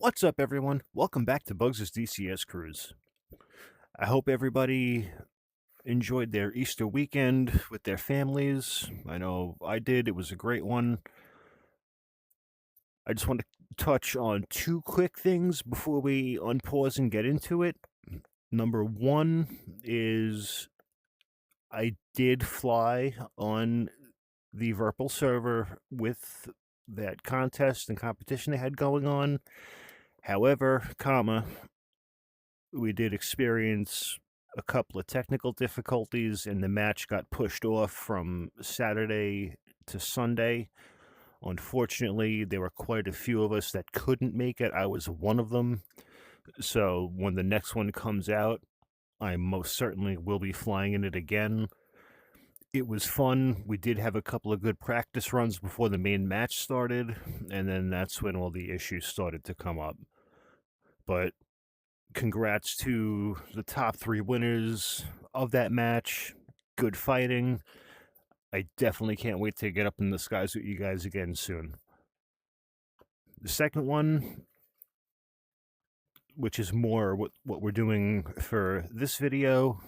What's up, everyone? Welcome back to Bugs' DCS Cruise. I hope everybody enjoyed their Easter weekend with their families. I know I did. It was a great one. I just want to touch on two quick things before we unpause and get into it. Number one is I did fly on the Virpal server with that contest and competition they had going on. However, we did experience a couple of technical difficulties, and the match got pushed off from Saturday to Sunday. Unfortunately, there were quite a few of us that couldn't make it. I was one of them. So when the next one comes out, I most certainly will be flying in it again. It was fun. We did have a couple of good practice runs before the main match started, and then that's when all the issues started to come up. But congrats to the top three winners of that match. Good fighting. I definitely can't wait to get up in the skies with you guys again soon. The second one, which is more what we're doing for this video,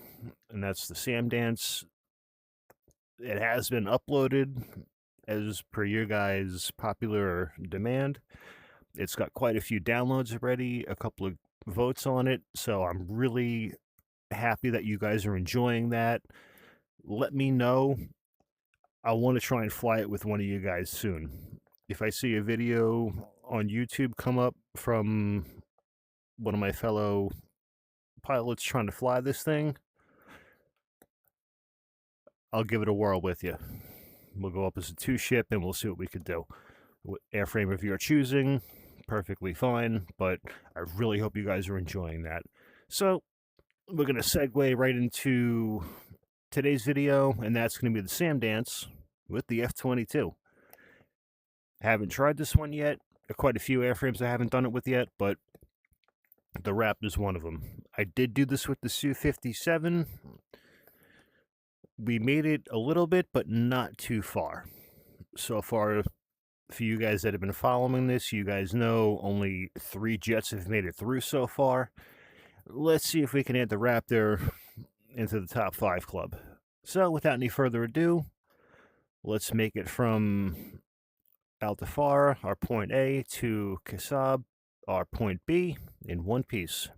and that's the Sam Dance. It has been uploaded as per your guys' popular demand. It's got quite a few downloads already, a couple of votes on it, so I'm really happy that you guys are enjoying that. Let me know. I want to try and fly it with one of you guys soon. If I see a video on YouTube come up from one of my fellow pilots trying to fly this thing, I'll give it a whirl with you. We'll go up as a two-ship and we'll see what we could do. What airframe of your choosing, perfectly fine, but I really hope you guys are enjoying that. So we're going to segue right into today's video, and that's going to be the Sam Dance with the F-22. Haven't tried this one yet. There are quite a few airframes I haven't done it with yet, but the Raptor is one of them. I did do this with the Su-57. We made it a little bit, but not too far. So far, for you guys that have been following this, you guys know only 3 jets have made it through so far. Let's see if we can add the Raptor into the top 5 club. So without any further ado, let's make it from Altafar, our point A, to Kasab, our point B, in one piece.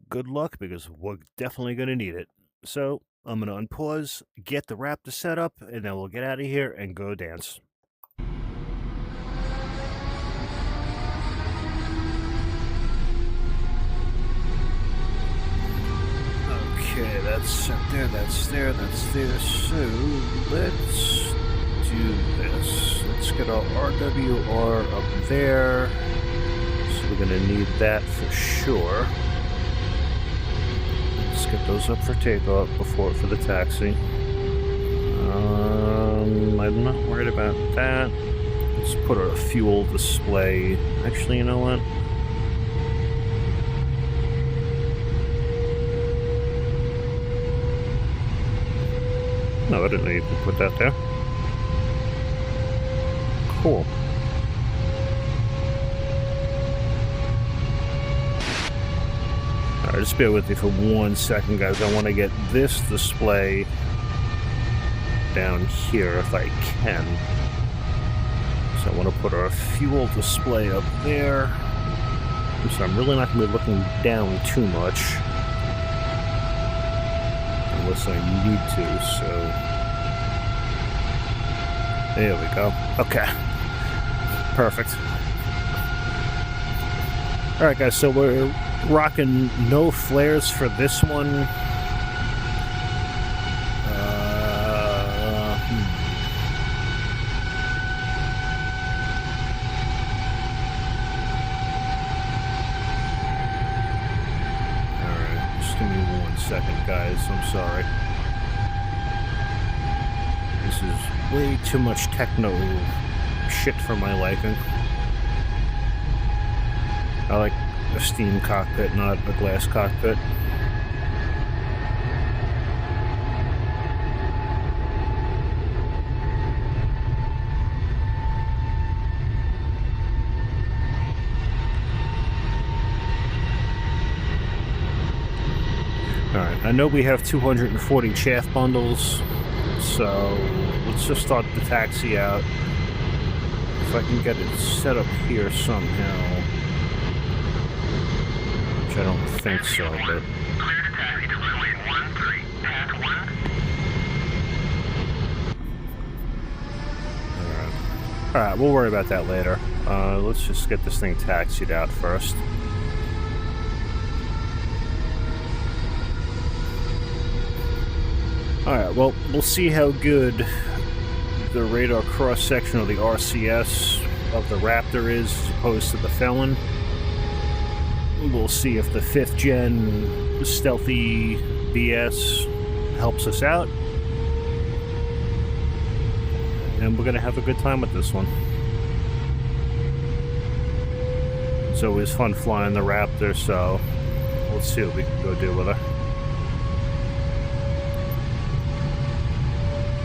Good luck, because we're definitely going to need it. So I'm going to unpause, get the Raptor set up, and then we'll get out of here and go dance. Okay, that's up there, that's there, that's there. So let's do this. Let's get our RWR up there. So we're gonna need that for sure. Let's get those up for takeoff for the taxi. I'm not worried about that. Let's put a fuel display. Actually, you know what? No, I didn't know you could put that there. Cool. Alright, just bear with me for 1 second, guys. I want to get this display down here if I can. So I want to put our fuel display up there. So I'm really not going to be looking down too much. Unless I need to, so there we go. Okay, perfect. All right, guys, so we're rocking no flares for this one. All right, just give me 1 second, guys. I'm sorry. This is way too much techno shit for my liking. I like a steam cockpit, not a glass cockpit. Alright, I know we have 240 chaff bundles, so let's just start the taxi out. If I can get it set up here somehow. Which I don't think so, but... Clear to taxi to runway 13, path 1. Alright, we'll worry about that later. Let's just get this thing taxied out first. Alright, well, we'll see how good the radar cross-section of the RCS of the Raptor is as opposed to the Felon. We'll see if the 5th gen stealthy BS helps us out. And we're going to have a good time with this one. It's always fun flying the Raptor, so let's see what we can go do with her.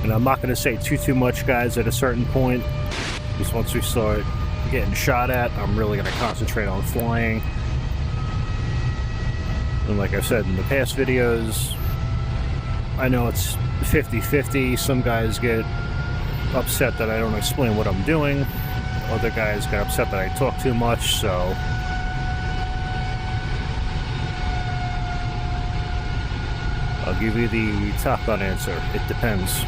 And I'm not going to say too much, guys, at a certain point, because once we start getting shot at, I'm really going to concentrate on flying. And like I said in the past videos, I know it's 50-50. Some guys get upset that I don't explain what I'm doing. Other guys get upset that I talk too much, so... I'll give you the Top Gun answer. It depends.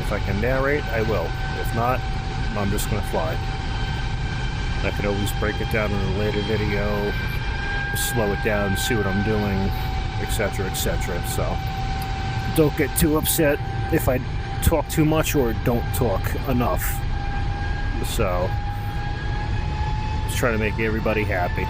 If I can narrate, I will. If not, I'm just going to fly. I could always break it down in a later video, slow it down, see what I'm doing, etc., etc. So, don't get too upset if I talk too much or don't talk enough. So, just try to make everybody happy.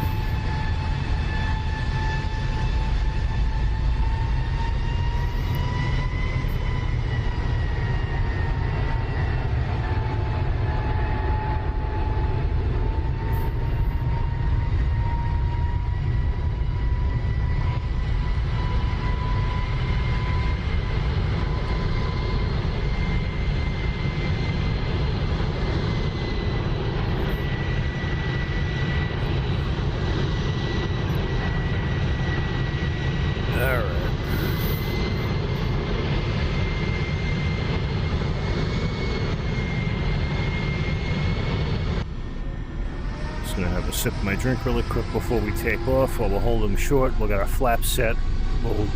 Gonna have a sip of my drink really quick before we take off. While we'll hold them short, we'll get our flaps set. We'll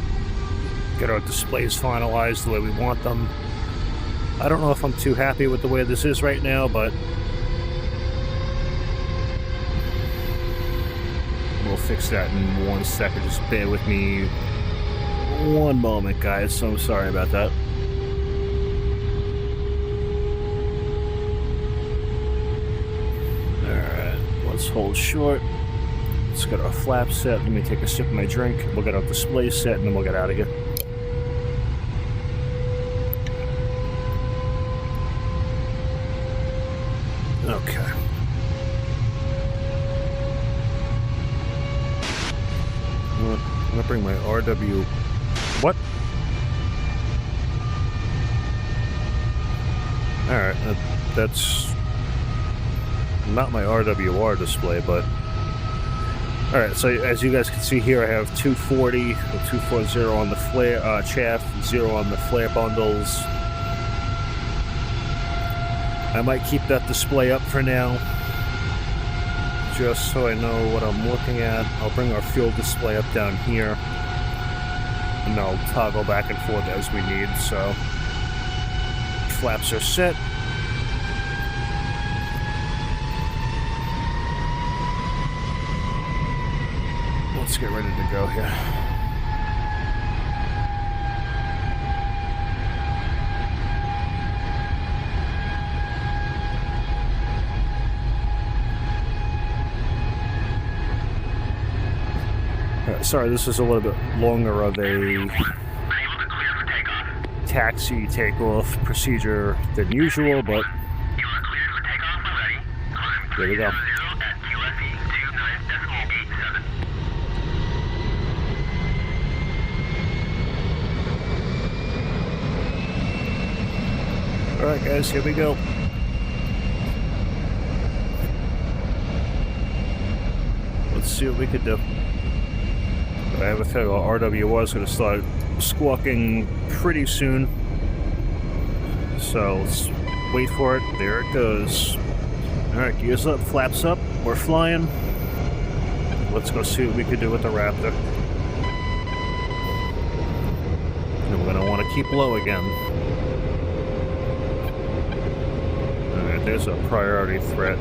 get our displays finalized the way we want them. I don't know if I'm too happy with the way this is right now, but we'll fix that in 1 second. Just bear with me one moment, guys. So I'm sorry about that. Let's hold short. Let's get our flaps set. Let me take a sip of my drink. We'll get our display set and then we'll get out of here. Okay. I'm gonna bring my RW. What? Alright, that's not my RWR display, but alright, so as you guys can see here, I have 240 or 240 on the flare chaff, 0 on the flare bundles. I might keep that display up for now, just so I know what I'm looking at. I'll bring our fuel display up down here, and I'll toggle back and forth as we need. So flaps are set. Let's get ready to go here. Sorry, this is a little bit longer of a taxi takeoff procedure than usual, but there we go. Alright guys, here we go. Let's see what we can do. I have a feeling our RWR is going to start squawking pretty soon. So let's wait for it. There it goes. Alright, gears up, flaps up. We're flying. Let's go see what we can do with the Raptor. And we're going to want to keep low again. Alright, there's a priority threat.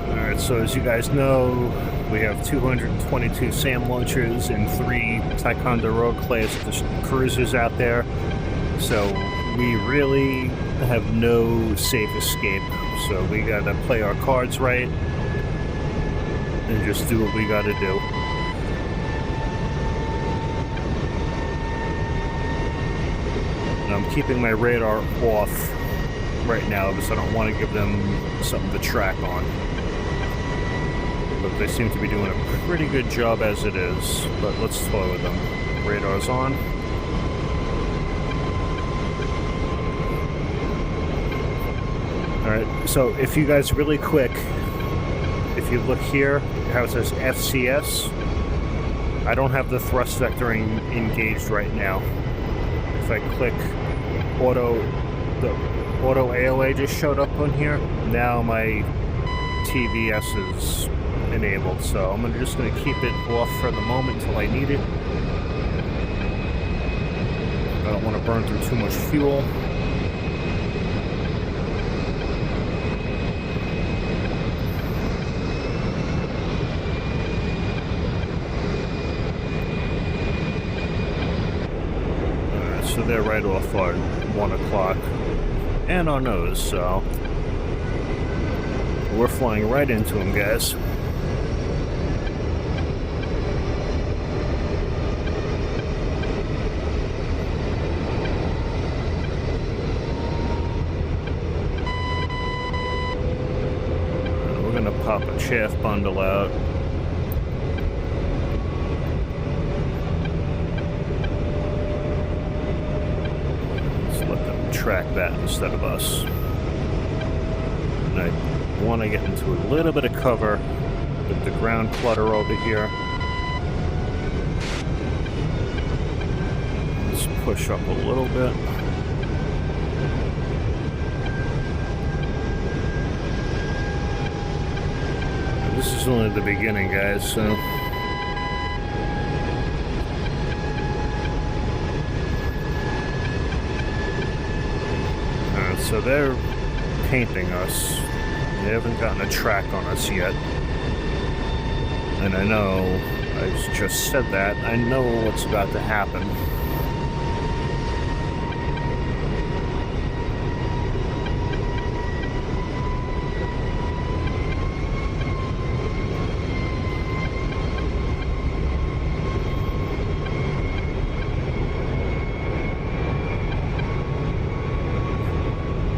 Alright, so as you guys know, we have 222 SAM launchers and 3 Ticonderoga class cruisers out there. So we really have no safe escape. So we gotta play our cards right and just do what we gotta do. And I'm keeping my radar off right now because I don't want to give them something to track on. But they seem to be doing a pretty good job as it is. But let's toy with them. Radar's on. Alright, so if you guys really quick, if you look here, how it says FCS, I don't have the thrust vectoring engaged right now. If I click auto, the auto AOA just showed up on here. Now my TVS is enabled, so I'm just going to keep it off for the moment until I need it. I don't want to burn through too much fuel. So they're right off our 1 o'clock and our nose, so we're flying right into them, guys. We're gonna pop a chaff bundle out. Track that instead of us. And I want to get into a little bit of cover with the ground clutter over here. Let's push up a little bit. And this is only the beginning, guys, so so they're painting us. They haven't gotten a track on us yet. And I know, I just said that, I know what's about to happen.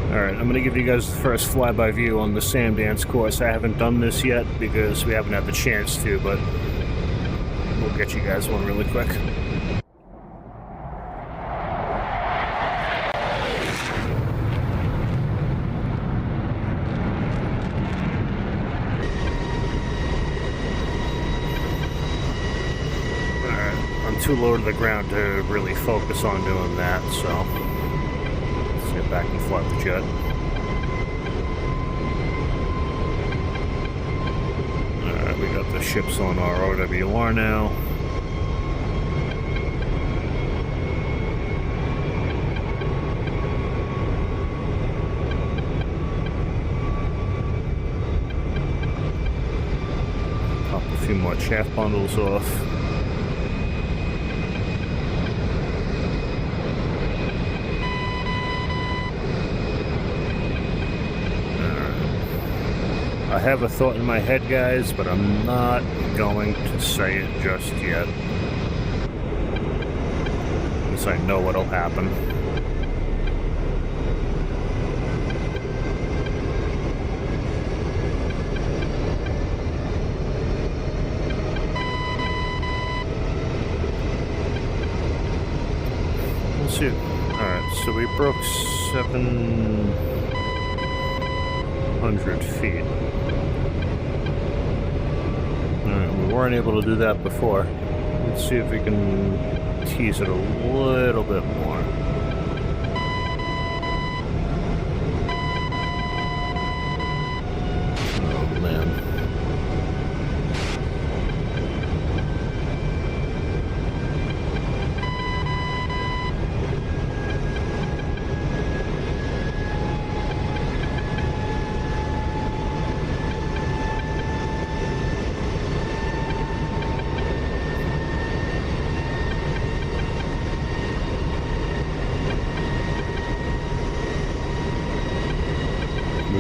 Alright, I'm going to give you guys the first flyby view on the Sam Dance course. I haven't done this yet because we haven't had the chance to, but we'll get you guys one really quick. Alright, I'm too low to the ground to really focus on doing that, so get back and fly the jet. Alright, we got the ships on our OWR now. Pop a few more chaff bundles off. I have a thought in my head, guys, but I'm not going to say it just yet. Because I know what'll happen. Let's see. Alright, so we broke 7... 400 feet. Alright, we weren't able to do that before. Let's see if we can tease it a little bit more. Oh man.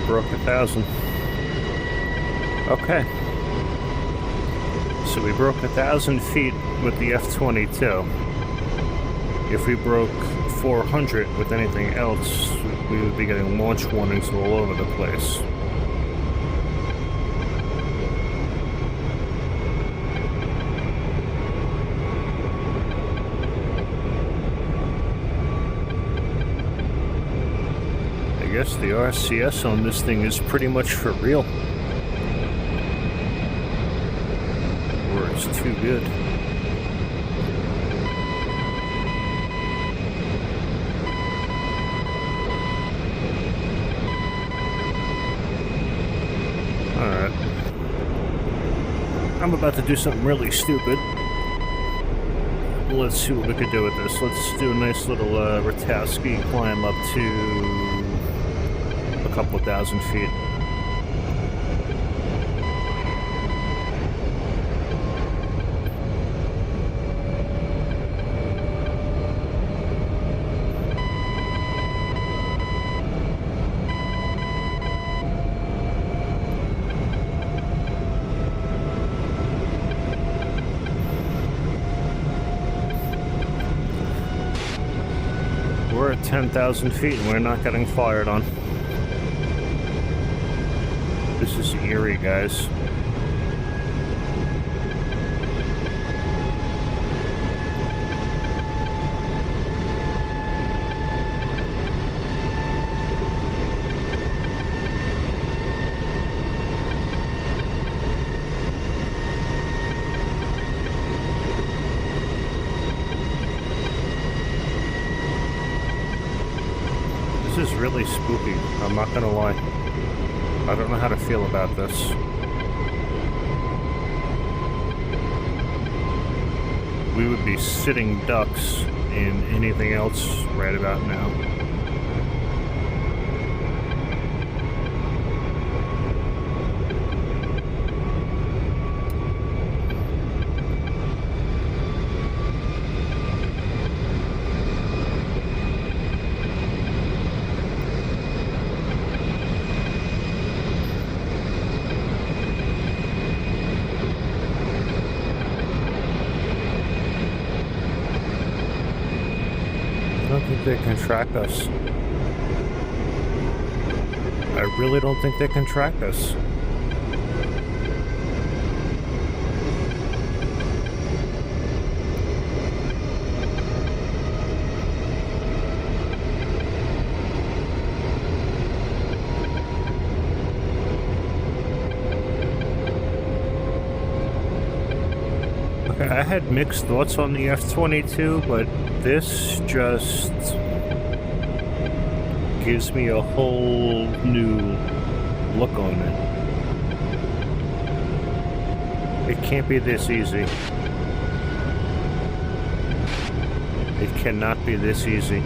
Broke 1,000. Okay. So we broke 1,000 feet with the F-22. If we broke 400 with anything else, we would be getting launch warnings all over the place. I guess the RCS on this thing is pretty much for real. Or it's too good. Alright. I'm about to do something really stupid. Let's see what we could do with this. Let's do a nice little Ratowski climb up to a couple of thousand feet. We're at 10,000 feet and we're not getting fired on. This is eerie, guys. This is really spooky, I'm not gonna lie. I don't know how to feel about this. We would be sitting ducks in anything else right about now. I don't think they can track us. I really don't think they can track us. Okay, I had mixed thoughts on the F-22, but this just gives me a whole new look on it. It can't be this easy. It cannot be this easy.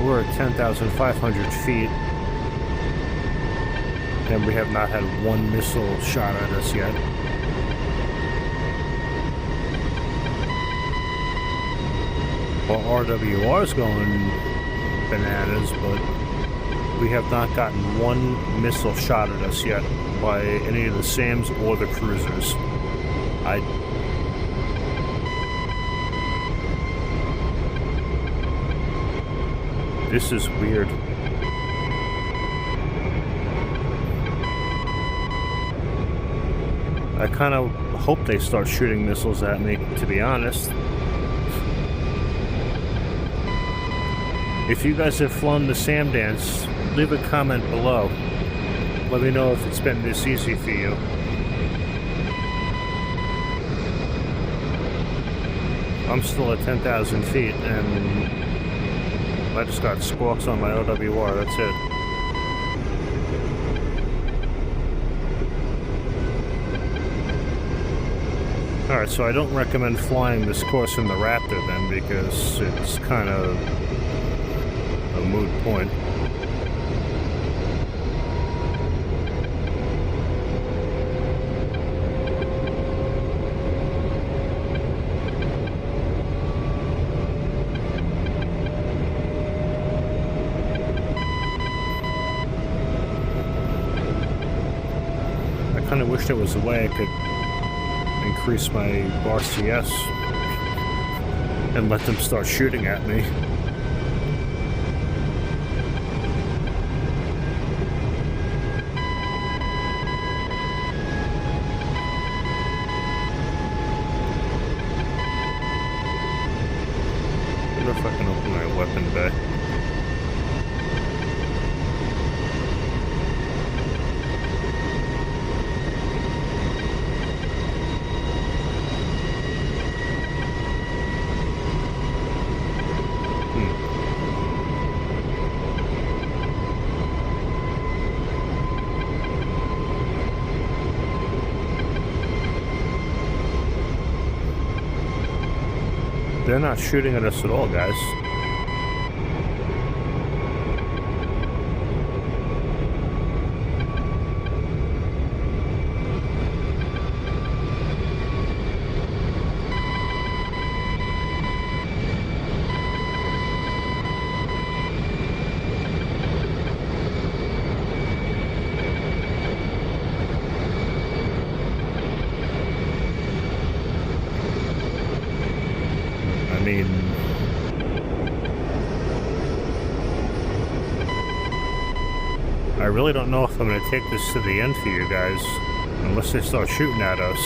We're at 10,500 feet, and we have not had one missile shot at us yet. Well, RWR's going bananas, but we have not gotten one missile shot at us yet by any of the SAMs or the cruisers. This is weird. I kind of hope they start shooting missiles at me, to be honest. If you guys have flown the Sam Dance, leave a comment below. Let me know if it's been this easy for you. I'm still at 10,000 feet, and I just got squawks on my OWR, that's it. Alright, so I don't recommend flying this course in the Raptor then, because it's kind of a moot point. I kind of wish there was a way I could increase my RCS and let them start shooting at me. I wonder if I can open my weapon bay. They're not shooting at us at all, guys. I mean, I really don't know if I'm going to take this to the end for you guys, unless they start shooting at us.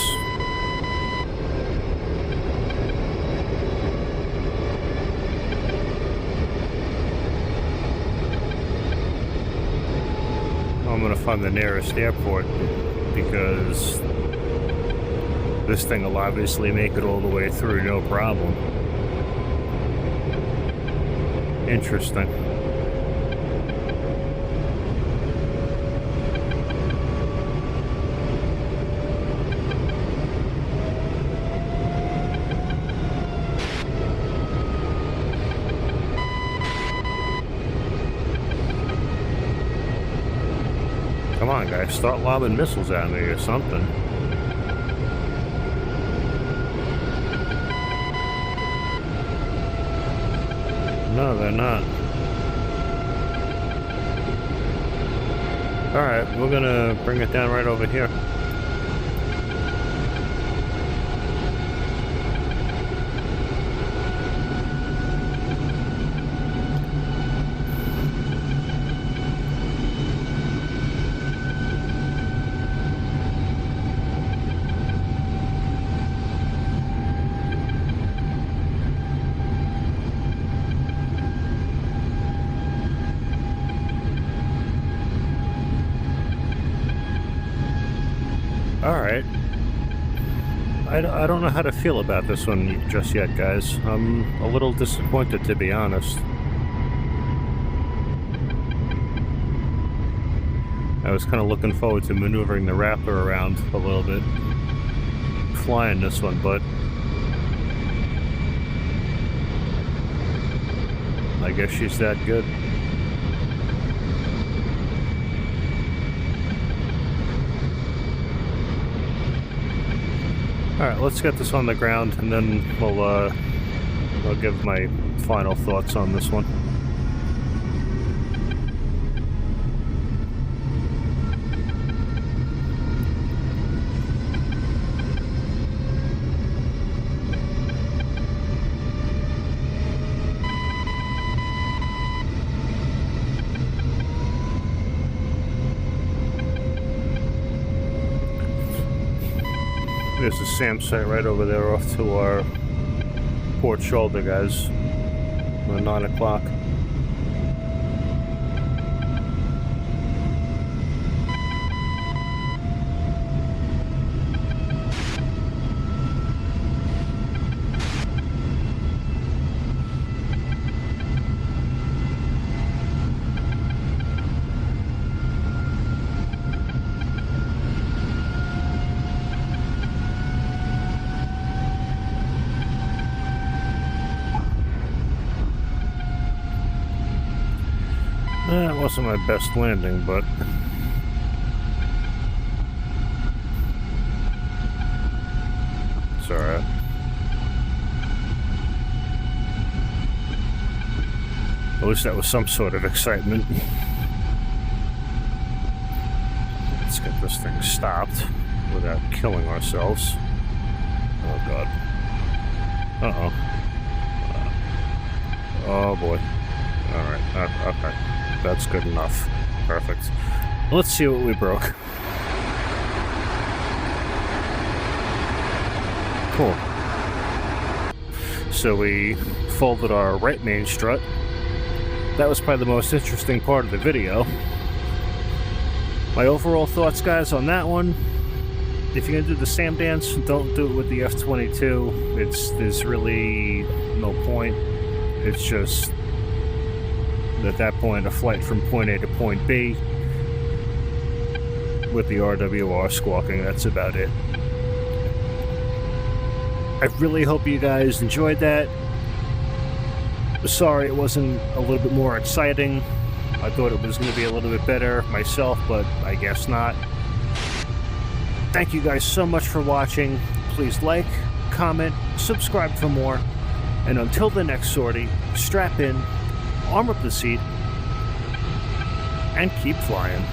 I'm going to find the nearest airport, because this thing will obviously make it all the way through, no problem. Interesting. Come on, guys, start lobbing missiles at me or something. No, they're not. Alright, we're gonna bring it down right over here. Alright. I don't know how to feel about this one just yet, guys. I'm a little disappointed, to be honest. I was kind of looking forward to maneuvering the Raptor around a little bit, flying this one, but I guess she's that good. Alright, let's get this on the ground, and then I'll give my final thoughts on this one. There's the SAM site right over there off to our port shoulder, guys. 9 o'clock. That wasn't my best landing, but it's alright. At least that was some sort of excitement. Let's get this thing stopped without killing ourselves. Oh god. Uh-oh. Oh boy. Alright, okay. That's good enough. Perfect. Let's see what we broke. Cool. So we folded our right main strut. That was probably the most interesting part of the video. My overall thoughts, guys, on that one: if you're gonna do the SAM dance, don't do it with the F-22. There's really no point. It's just, at that point, a flight from point A to point B with the RWR squawking. That's about it. I really hope you guys enjoyed that. Sorry it wasn't a little bit more exciting. I thought it was going to be a little bit better myself, but I guess not. Thank you guys so much for watching. Please like, comment, subscribe for more. And until the next sortie, strap in, arm up the seat, and keep flying.